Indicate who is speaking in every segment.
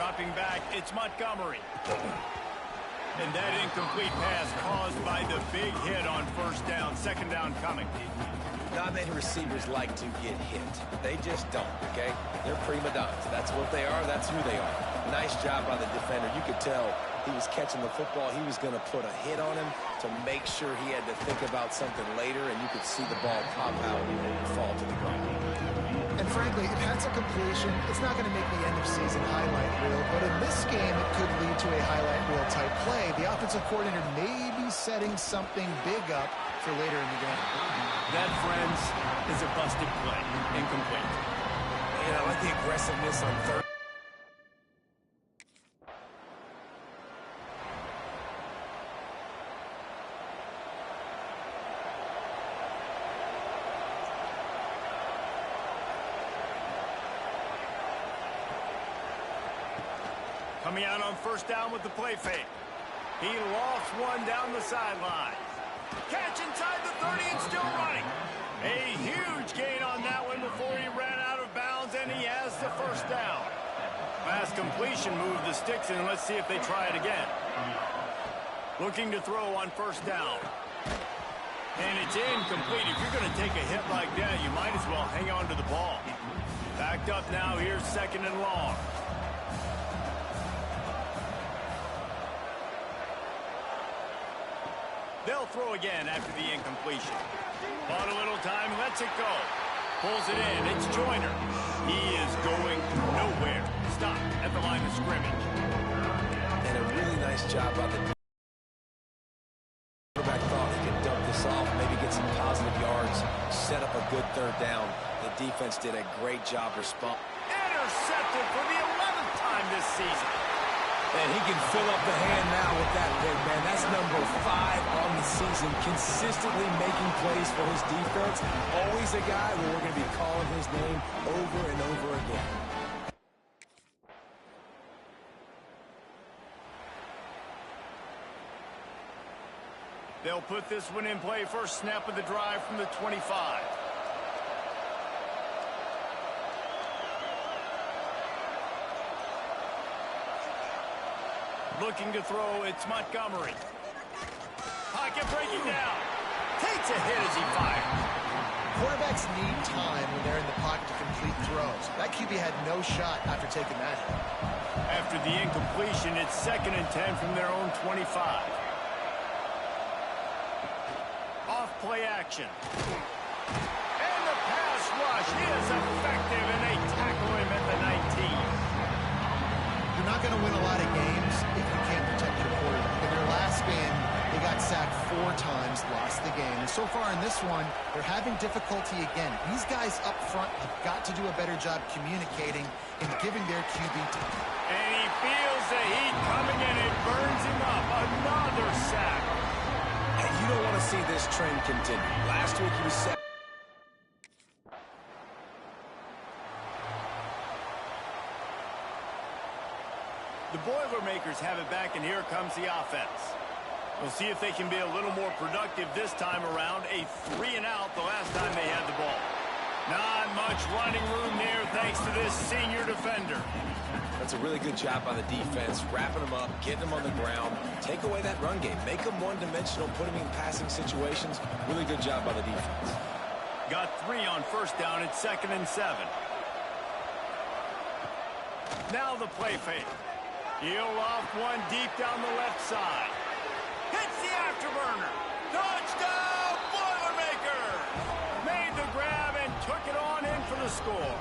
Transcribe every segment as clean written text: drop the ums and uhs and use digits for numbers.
Speaker 1: Dropping back, it's Montgomery. And that incomplete pass caused by the big hit on first down. Second down coming.
Speaker 2: Not many receivers like to get hit. They just don't, okay? They're prima donnas. That's what they are. That's who they are. Nice job by the defender. You could tell he was catching the football. He was going to put a hit on him to make sure he had to think about something later, and you could see the ball pop out and fall to the ground.
Speaker 3: And frankly, if that's a completion, it's not going to make the end-of-season highlight reel. But in this game, it could lead to a highlight reel-type play. The offensive coordinator may be setting something big up for later in the game.
Speaker 1: That, friends, is a busted play. Incomplete.
Speaker 2: And I like the aggressiveness on third.
Speaker 1: Coming out on first down with the play fake. He lost one down the sideline. Catch inside the 30 and still running. A huge gain on that one before he ran out of bounds, and he has the first down. Pass completion moved the sticks in. Let's see if they try it again. Looking to throw on first down. And it's incomplete. If you're going to take a hit like that, you might as well hang on to the ball. Backed up now. Here's second and long. They'll throw again after the incompletion. Bought a little time, lets it go. Pulls it in, it's Joyner. He is going nowhere. Stop at the line of scrimmage.
Speaker 2: And a really nice job by the quarterback. Thought he could dump this off, maybe get some positive yards, set up a good third down. The defense did a great job responding.
Speaker 1: Intercepted for the 11th time this season.
Speaker 2: And he can fill up the hand now with that big man. That's number 5 on the season, consistently making plays for his defense. Always a guy where we're going to be calling his name over and over again.
Speaker 1: They'll put this one in play. First snap of the drive from the 25. Looking to throw, it's Montgomery. Pocket breaking down. Takes a hit as he fires.
Speaker 3: Quarterbacks need time when they're in the pocket to complete throws. That QB had no shot after taking that hit.
Speaker 1: After the incompletion, it's second and 10 from their own 25. Off play action. And the pass rush is effective, and they tackle him at the 19.
Speaker 3: You're not going to win a lot of games if you can't protect your quarterback. In their last game, they got sacked 4 times, lost the game. And so far in this one, they're having difficulty again. These guys up front have got to do a better job communicating and giving their QB time.
Speaker 1: And he feels the heat coming in. It burns him up. Another sack.
Speaker 2: And you don't want to see this trend continue. Last week he was sacked.
Speaker 1: The Boilermakers have it back, and here comes the offense. We'll see if they can be a little more productive this time around. A 3-and-out the last time they had the ball. Not much running room there thanks to this senior defender.
Speaker 2: That's a really good job by the defense, wrapping them up, getting them on the ground, take away that run game, make them one-dimensional, put them in passing situations. Really good job by the defense.
Speaker 1: Got 3 on first down. It's second and 7. Now the play fake. He'll loft one deep down the left side. Hits the afterburner. Touchdown, Boilermakers! Made the grab and took it on in for the score.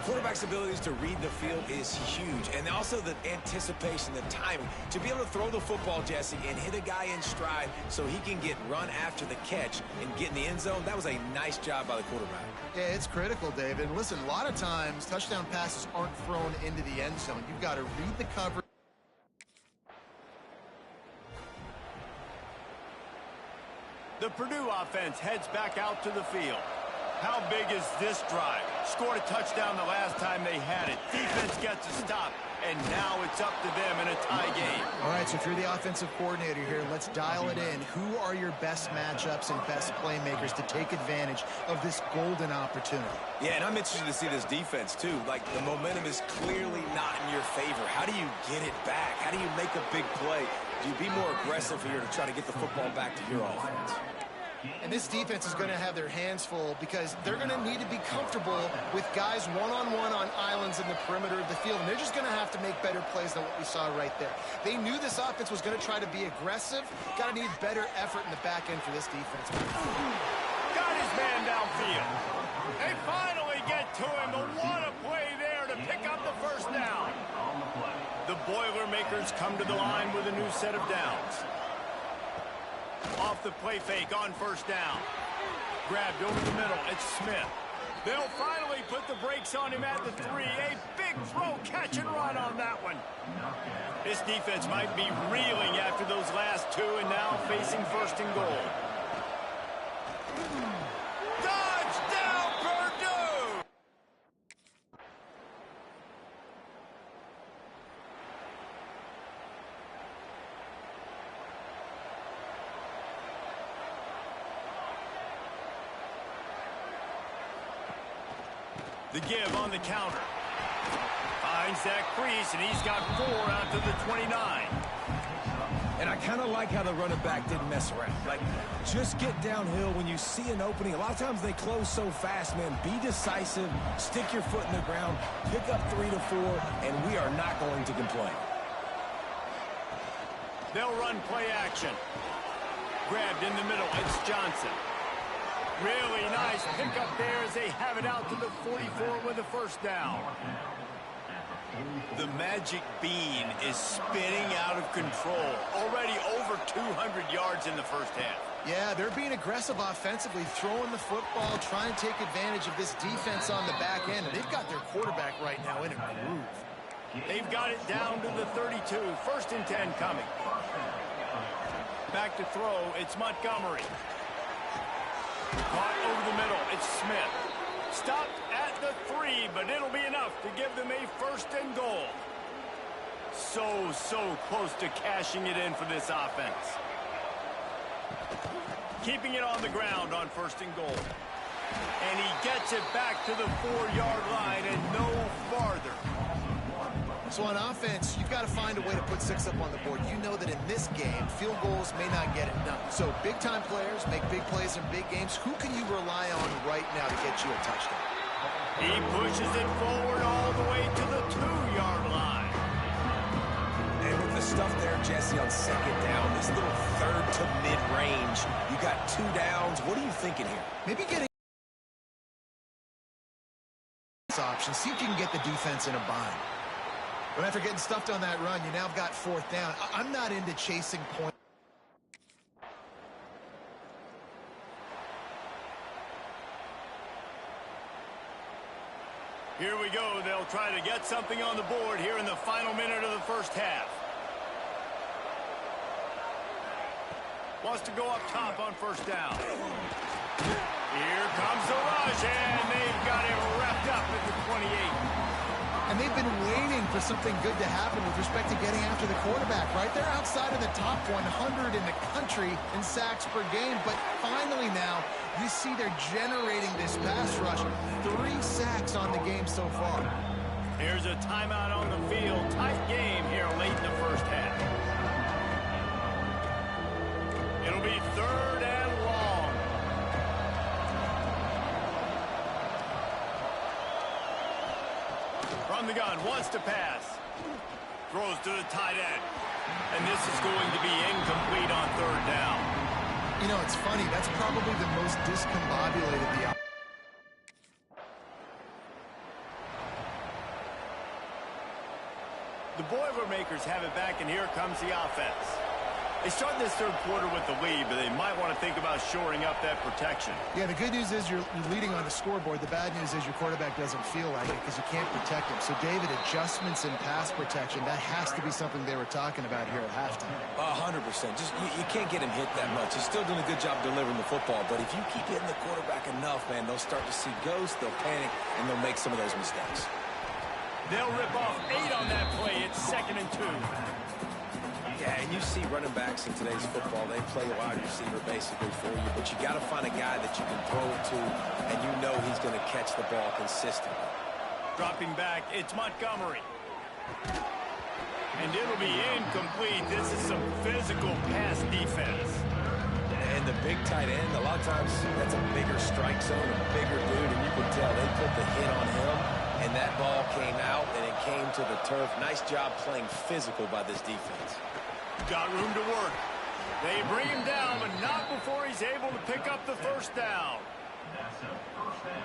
Speaker 2: Quarterback's abilities to read the field is huge, and also the anticipation, the timing. To be able to throw the football, Jesse, and hit a guy in stride so he can get run after the catch and get in the end zone, that was a nice job by the quarterback.
Speaker 3: Yeah, it's critical, David. And listen, a lot of times, touchdown passes aren't thrown into the end zone. You've got to read the coverage.
Speaker 1: The Purdue offense heads back out to the field. How big is this drive? Scored a touchdown the last time they had it. Defense gets a stop, and now it's up to them in a tie game.
Speaker 3: All right, so if you're the offensive coordinator here, let's dial it in. Who are your best matchups and best playmakers to take advantage of this golden opportunity?
Speaker 2: Yeah, and I'm interested to see this defense, too. Like, the momentum is clearly not in your favor. How do you get it back? How do you make a big play? Do you be more aggressive here to try to get the football back to your offense?
Speaker 3: And this defense is going to have their hands full because they're going to need to be comfortable with guys one-on-one on islands in the perimeter of the field. And they're just going to have to make better plays than what we saw right there. They knew this offense was going to try to be aggressive. Got to need better effort in the back end for this defense.
Speaker 1: Got his man downfield. They finally get to him, but what a play there to pick up the first down. The Boilermakers come to the line with a new set of downs. Off the play fake on first down. Grabbed over the middle. It's Smith. They'll finally put the brakes on him at the 3. A big throw, catch and run on that one. This defense might be reeling after those last two and now facing first and goal. Touchdown, Purdue! The give on the counter. Finds that crease, and he's got 4 out to the 29.
Speaker 2: And I kind of like how the running back didn't mess around. Like, just get downhill when you see an opening. A lot of times they close so fast, man. Be decisive, stick your foot in the ground, pick up 3 to 4, and we are not going to complain.
Speaker 1: They'll run play action. Grabbed in the middle. It's Johnson. Really nice pickup there as they have it out to the 44 with a first down. The magic bean is spinning out of control. Already over 200 yards in the first half.
Speaker 3: Yeah, they're being aggressive offensively, throwing the football, trying to take advantage of this defense on the back end. And they've got their quarterback right now in a groove.
Speaker 1: They've got it down to the 32. First and 10 coming. Back to throw. It's Montgomery. Caught over the middle. It's Smith. Stopped at the 3, but it'll be enough to give them a first and goal. So close to cashing it in for this offense. Keeping it on the ground on first and goal. And he gets it back to the 4-yard line and no farther.
Speaker 3: So on offense, you've got to find a way to put 6 up on the board. You know that in this game, field goals may not get it done. So big-time players make big plays in big games. Who can you rely on right now to get you a touchdown?
Speaker 1: He pushes it forward all the way to the 2-yard line.
Speaker 2: And with the stuff there, Jesse, on second down, this little third to mid-range, you got 2 downs. What are you thinking here?
Speaker 3: Maybe getting this option. See if you can get the defense in a bind. But after getting stuffed on that run, you now have got 4th down. I'm not into chasing points.
Speaker 1: Here we go. They'll try to get something on the board here in the final minute of the first half. Wants to go up top on first down. Here comes the rush, and they've got it wrapped up at the 28.
Speaker 3: And they've been waiting for something good to happen with respect to getting after the quarterback, right? They're outside of the top 100 in the country in sacks per game, but finally now you see they're generating this pass rush. 3 sacks on the game so far.
Speaker 1: Here's a timeout on the field. Tight game here late in the first half. It'll be 3rd and long. From the gun, wants to pass. Throws to the tight end. And this is going to be incomplete on 3rd down.
Speaker 3: You know, it's funny. That's probably the most discombobulated
Speaker 1: the Boilermakers have it back, and here comes the offense. They started this third quarter with the lead, but they might want to think about shoring up that protection.
Speaker 3: Yeah, the good news is you're leading on the scoreboard. The bad news is your quarterback doesn't feel like it because you can't protect him. So, David, adjustments in pass protection, that has to be something they were talking about here at halftime.
Speaker 2: 100%. Just you can't get him hit that much. He's still doing a good job delivering the football, but if you keep hitting the quarterback enough, man, they'll start to see ghosts, they'll panic, and they'll make some of those mistakes.
Speaker 1: They'll rip off 8 on that play. It's 2nd and 2.
Speaker 2: Yeah, and you see running backs in today's football, they play a wide receiver basically for you, but you got to find a guy that you can throw it to, and you know he's going to catch the ball consistently.
Speaker 1: Dropping back, it's Montgomery. And it'll be incomplete. This is some physical pass defense.
Speaker 2: And the big tight end, a lot of times that's a bigger strike zone, a bigger dude, and you can tell they put the hit on him, and that ball came out, and it came to the turf. Nice job playing physical by this defense.
Speaker 1: Got room to work. They bring him down, but not before he's able to pick up the first down.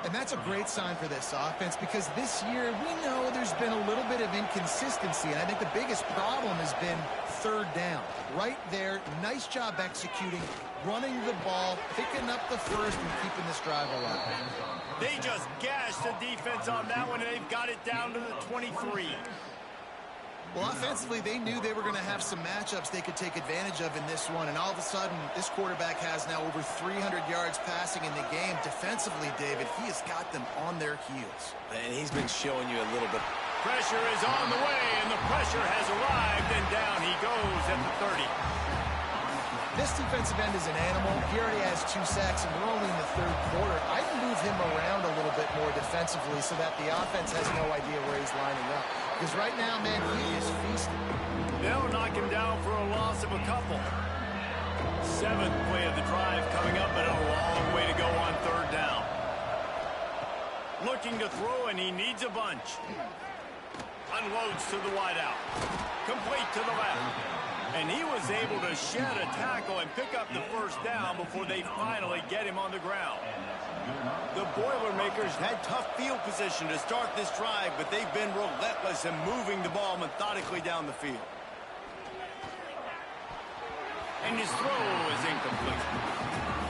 Speaker 3: And that's a great sign for this offense because this year we know there's been a little bit of inconsistency, and I think the biggest problem has been third down. Right there, nice job executing, running the ball, picking up the first, and keeping this drive alive.
Speaker 1: They just gashed the defense on that one, and they've got it down to the 23.
Speaker 3: Well, offensively, they knew they were going to have some matchups they could take advantage of in this one, and all of a sudden, this quarterback has now over 300 yards passing in the game. Defensively, David, he has got them on their heels.
Speaker 2: And he's been showing you a little bit.
Speaker 1: Pressure is on the way, and the pressure has arrived, and down he goes at the 30.
Speaker 3: This defensive end is an animal. He already has 2 sacks, and we're only in the third quarter. I'd move him around a little bit more defensively so that the offense has no idea where he's lining up. Because right now, man, he is feasting.
Speaker 1: They'll knock him down for a loss of a couple. 7th play of the drive coming up, but a long way to go on third down. Looking to throw, and he needs a bunch. Unloads to the wideout. Complete to the left. And he was able to shed a tackle and pick up the first down before they finally get him on the ground. The Boilermakers had tough field position to start this drive, but they've been relentless in moving the ball methodically down the field. And his throw is incomplete.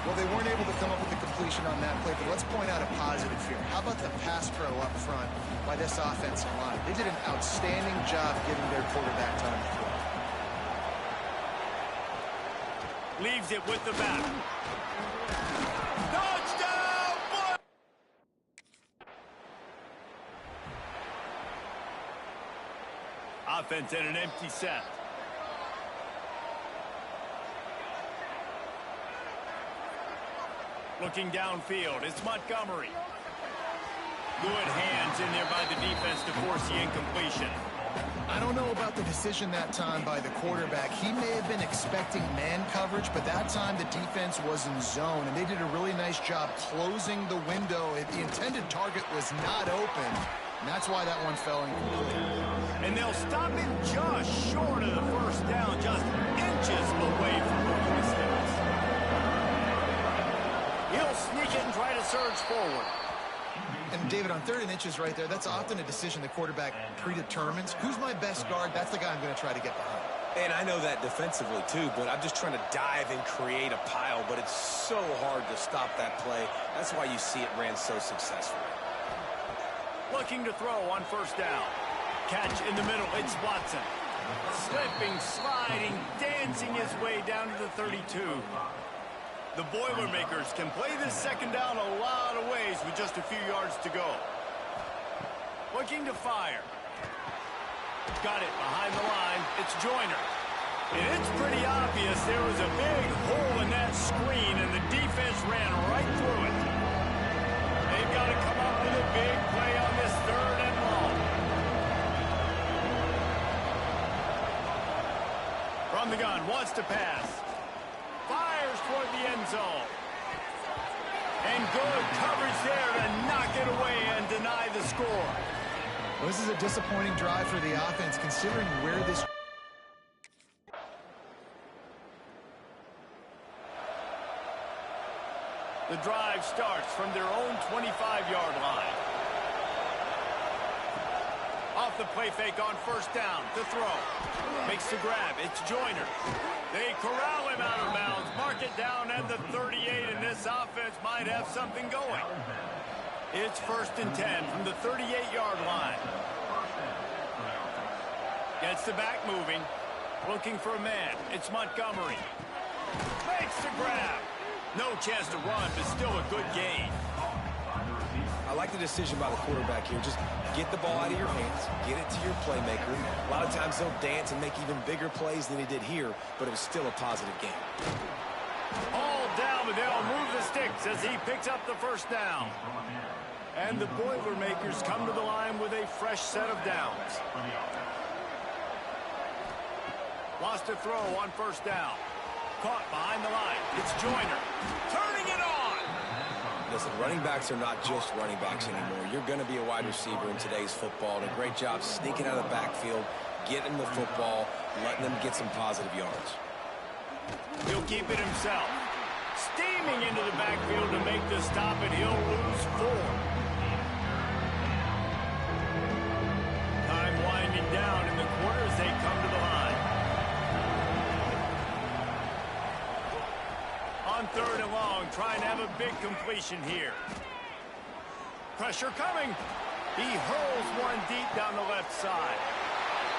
Speaker 3: Well, they weren't able to come up with the completion on that play, but let's point out a positive here. How about the pass pro up front by this offensive line? They did an outstanding job giving their quarterback time to throw.
Speaker 1: Leaves it with the back. Touchdown! Offense in an empty set. Looking downfield, it's Montgomery. Good hands in there by the defense to force the incompletion.
Speaker 3: I don't know about the decision that time by the quarterback. He may have been expecting man coverage, but that time the defense was in zone, and they did a really nice job closing the window. The intended target was not open, and that's why that one fell incomplete.
Speaker 1: And they'll stop him just short of the first down, just inches away from moving the sticks. He'll sneak it and try to surge forward.
Speaker 3: And, David, on 3rd and inches right there, that's often a decision the quarterback predetermines. Who's my best guard? That's the guy I'm going to try to get behind.
Speaker 2: And I know that defensively, too, but I'm just trying to dive and create a pile, but it's so hard to stop that play. That's why you see it ran so successfully.
Speaker 1: Looking to throw on first down. Catch in the middle, it's Watson. Slipping, sliding, dancing his way down to the 32. The Boilermakers can play this second down a lot of ways with just a few yards to go. Looking to fire. Got it behind the line. It's Joyner. And it's pretty obvious there was a big hole in that screen, and the defense ran right through it. They've got to come up with a big play on this 3rd and long. From the gun, wants to pass. Fires toward the end zone. And good coverage there to knock it away and deny the score.
Speaker 3: Well, this is a disappointing drive for the offense, considering where this...
Speaker 1: The drive starts from their own 25-yard line. off the play fake on first down to throw. Makes the grab. It's Joyner. They corral him out of bounds. Mark it down at the 38, and this offense might have something going. It's 1st and 10 from the 38-yard line. Gets the back moving. Looking for a man. It's Montgomery. Makes the grab. No chance to run, but still a good gain.
Speaker 2: I like the decision by the quarterback here. Just get the ball out of your hands, get it to your playmaker. A lot of times they'll dance and make even bigger plays than he did here, but it was still a positive game.
Speaker 1: All down, but they'll move the sticks as he picks up the first down. And the Boilermakers come to the line with a fresh set of downs. Lost a throw on first down. Caught behind the line. It's Joyner. Turning it on.
Speaker 2: Listen, running backs are not just running backs anymore. You're going to be a wide receiver in today's football. And a great job sneaking out of the backfield, getting the football, letting them get some positive yards.
Speaker 1: He'll keep it himself. Steaming into the backfield to make the stop, and he'll lose 4. Time winding down in the quarter as they come to the line. On 3rd and long, trying to have a big completion here. Pressure coming. He hurls one deep down the left side.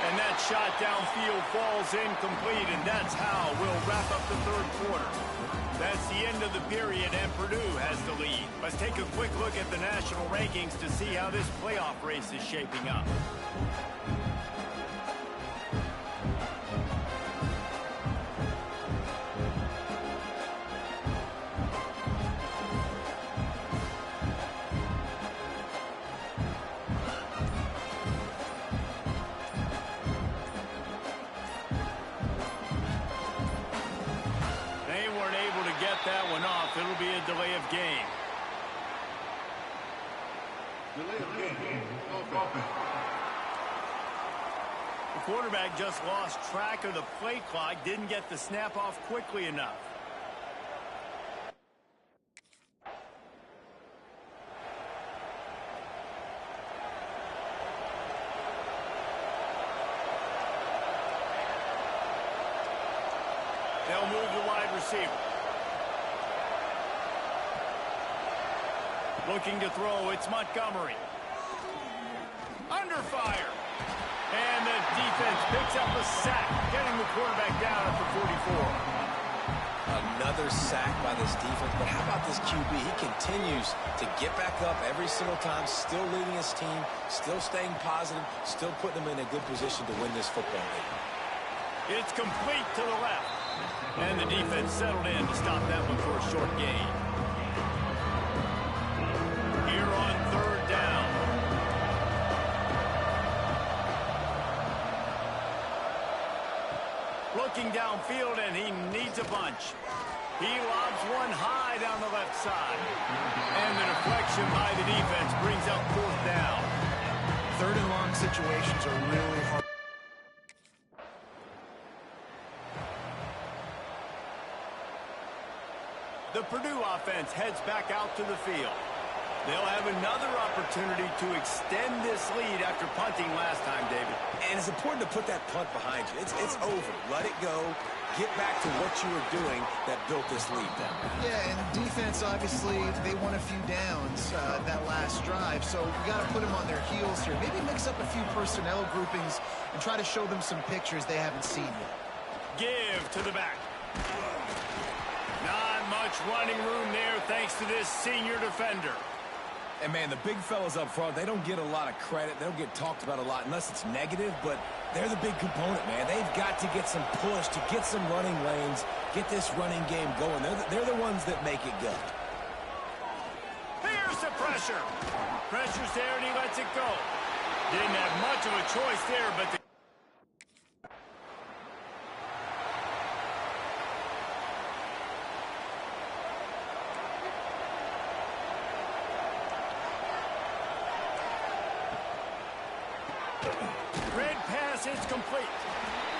Speaker 1: And that shot downfield falls incomplete, and that's how we'll wrap up the 3rd quarter. That's the end of the period, and Purdue has the lead. Let's take a quick look at the national rankings to see how this playoff race is shaping up. That one off. It'll be a delay of game. The quarterback just lost track of the play clock, didn't get the snap off quickly enough. They'll move the wide receiver. Looking to throw, it's Montgomery. Under fire. And the defense picks up a sack, getting the quarterback down at the 44.
Speaker 2: Another sack by this defense, but how about this QB? He continues to get back up every single time, still leading his team, still staying positive, still putting them in a good position to win this football game.
Speaker 1: It's complete to the left. And the defense settled in to stop that one for a short gain. Here on 3rd down. Looking downfield, and he needs a bunch. He lobs one high down the left side. And the deflection by the defense brings up 4th down.
Speaker 3: 3rd and long situations are really hard.
Speaker 1: The Purdue offense heads back out to the field. They'll have another opportunity to extend this lead after punting last time, David.
Speaker 2: And it's important to put that punt behind you. It's over. Let it go. Get back to what you were doing that built this lead down.
Speaker 3: Yeah, and defense, obviously, they won a few downs that last drive, so you got to put them on their heels here. Maybe mix up a few personnel groupings and try to show them some pictures they haven't seen yet.
Speaker 1: Give to the back. Not much running room there thanks to this senior defender.
Speaker 2: And, man, the big fellas up front, they don't get a lot of credit. They don't get talked about a lot unless it's negative, but they're the big component, man. They've got to get some push, to get some running lanes, get this running game going. They're the ones that make it go.
Speaker 1: Here's the pressure. Pressure's there, and he lets it go. Didn't have much of a choice there, but the red pass is complete.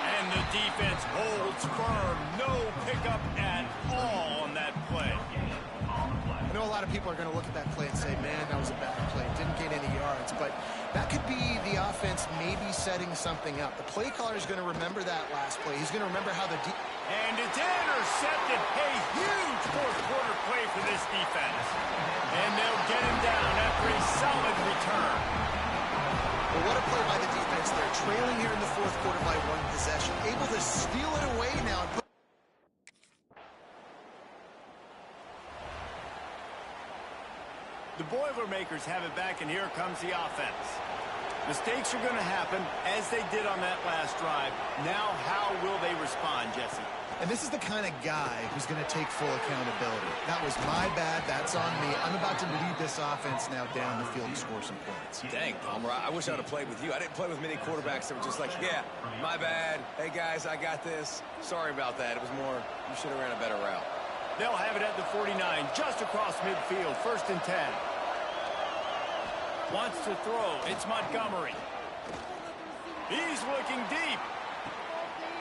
Speaker 1: And the defense holds firm. No pickup at all on that play.
Speaker 3: I know a lot of people are going to look at that play and say, man, that was a bad play. Didn't get any yards. But That could be the offense maybe setting something up. The play caller is going to remember that last play. He's going to remember how the
Speaker 1: and it's intercepted. A huge fourth quarter play for this defense. And they'll get him down after a solid return.
Speaker 3: Well, what a play by the defense there. Trailing here in the fourth quarter by one possession. Able to steal it away now. And
Speaker 1: the Boilermakers have it back, and here comes the offense. Mistakes are going to happen, as they did on that last drive. Now, how will they respond, Jesse?
Speaker 3: And this is the kind of guy who's going to take full accountability. That was my bad. That's on me. I'm about to lead this offense now down the field and score some points.
Speaker 2: Dang, Palmer, I wish I would have played with you. I didn't play with many quarterbacks that were just like, yeah, my bad. Hey, guys, I got this. Sorry about that. It was more, you should have ran a better route.
Speaker 1: They'll have it at the 49, just across midfield, 1st and 10. Wants to throw. It's Montgomery. He's looking deep.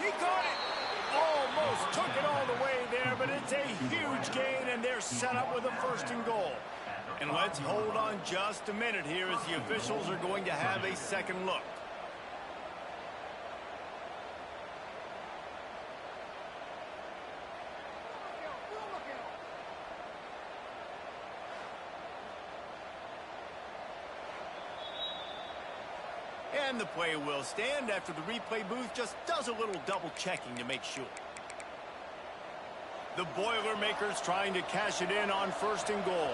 Speaker 1: He caught it. Almost took it all the way there, but it's a huge gain, and they're set up with a 1st and goal. And let's hold on just a minute here as the officials are going to have a second look. And the play will stand after the replay booth just does a little double checking to make sure. The Boilermakers trying to cash it in on 1st and goal.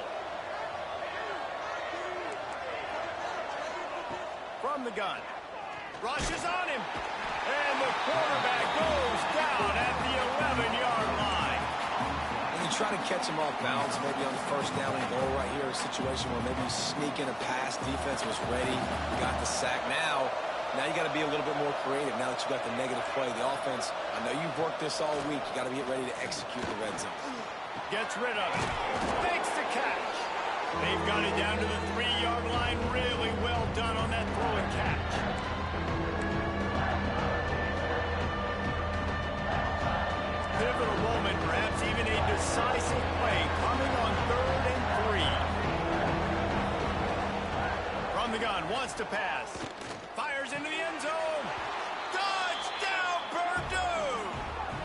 Speaker 1: From the gun. Rushes on him. And the quarterback goes down at the 11-yard line.
Speaker 2: And you try to catch him off balance, maybe on the 1st down and goal right here, a situation where maybe you sneak in a pass, defense was ready, got the sack. Now you got to be a little bit more creative now that you got the negative play. The offense, I know you've worked this all week. You got to get ready to execute the red zone.
Speaker 1: Gets rid of it. Makes the catch. They've got it down to the 3-yard line. Really well done on that throw and catch. Pivotal moment, perhaps even a decisive play coming on 3rd and 3. From the gun, wants to pass. Fires into the end zone. Touchdown, Purdue!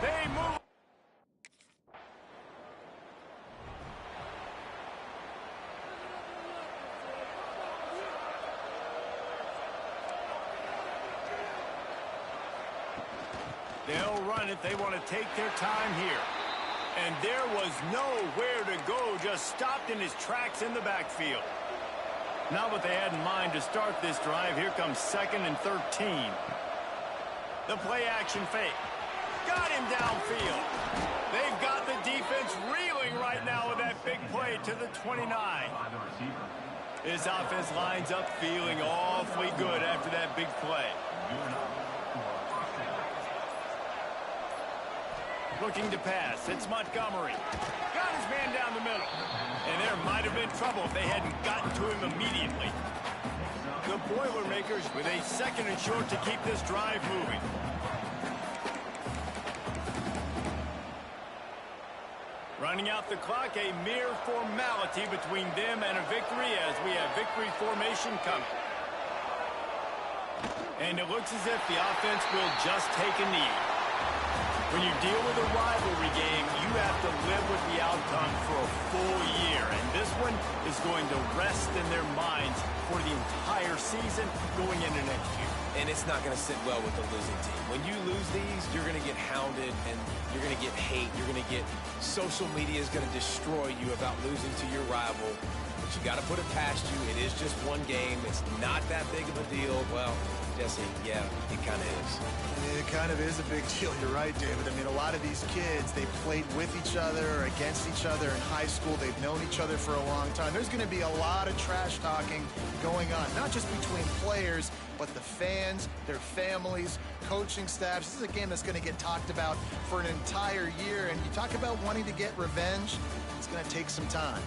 Speaker 1: They move. They'll run it. They want to take their time here. And there was nowhere to go, just stopped in his tracks in the backfield. Not what they had in mind to start this drive. Here comes 2nd and 13. The play action fake. Got him downfield. They've got the defense reeling right now with that big play to the 29. This offense lines up feeling awfully good after that big play. Looking to pass. It's Montgomery. Got his man down the middle. And there might have been trouble if they hadn't gotten to him immediately. The Boilermakers with a 2nd and short to keep this drive moving. Running out the clock, a mere formality between them and a victory as we have victory formation coming. And it looks as if the offense will just take a knee. When you deal with a rivalry game, you have to live with the outcome for a full year. And this one is going to rest in their minds for the entire season going into next year.
Speaker 2: And it's not going to sit well with the losing team. When you lose these, you're going to get hounded and you're going to get hate. You're going to get social media is going to destroy you about losing to your rival. But you got to put it past you. It is just one game. It's not that big of a deal. Well, Jesse, yeah, it kind of is.
Speaker 3: It kind of is a big deal. You're right, David. I mean, a lot of these kids, they played with each other or against each other in high school. They've known each other for a long time. There's going to be a lot of trash talking going on, not just between players, but the fans, their families, coaching staffs. This is a game that's going to get talked about for an entire year. And you talk about wanting to get revenge, it's going to take some time.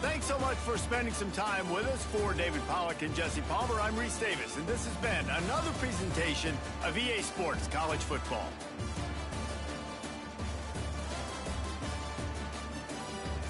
Speaker 1: Thanks so much for spending some time with us. For David Pollack and Jesse Palmer, I'm Reese Davis, and this has been another presentation of EA Sports College Football.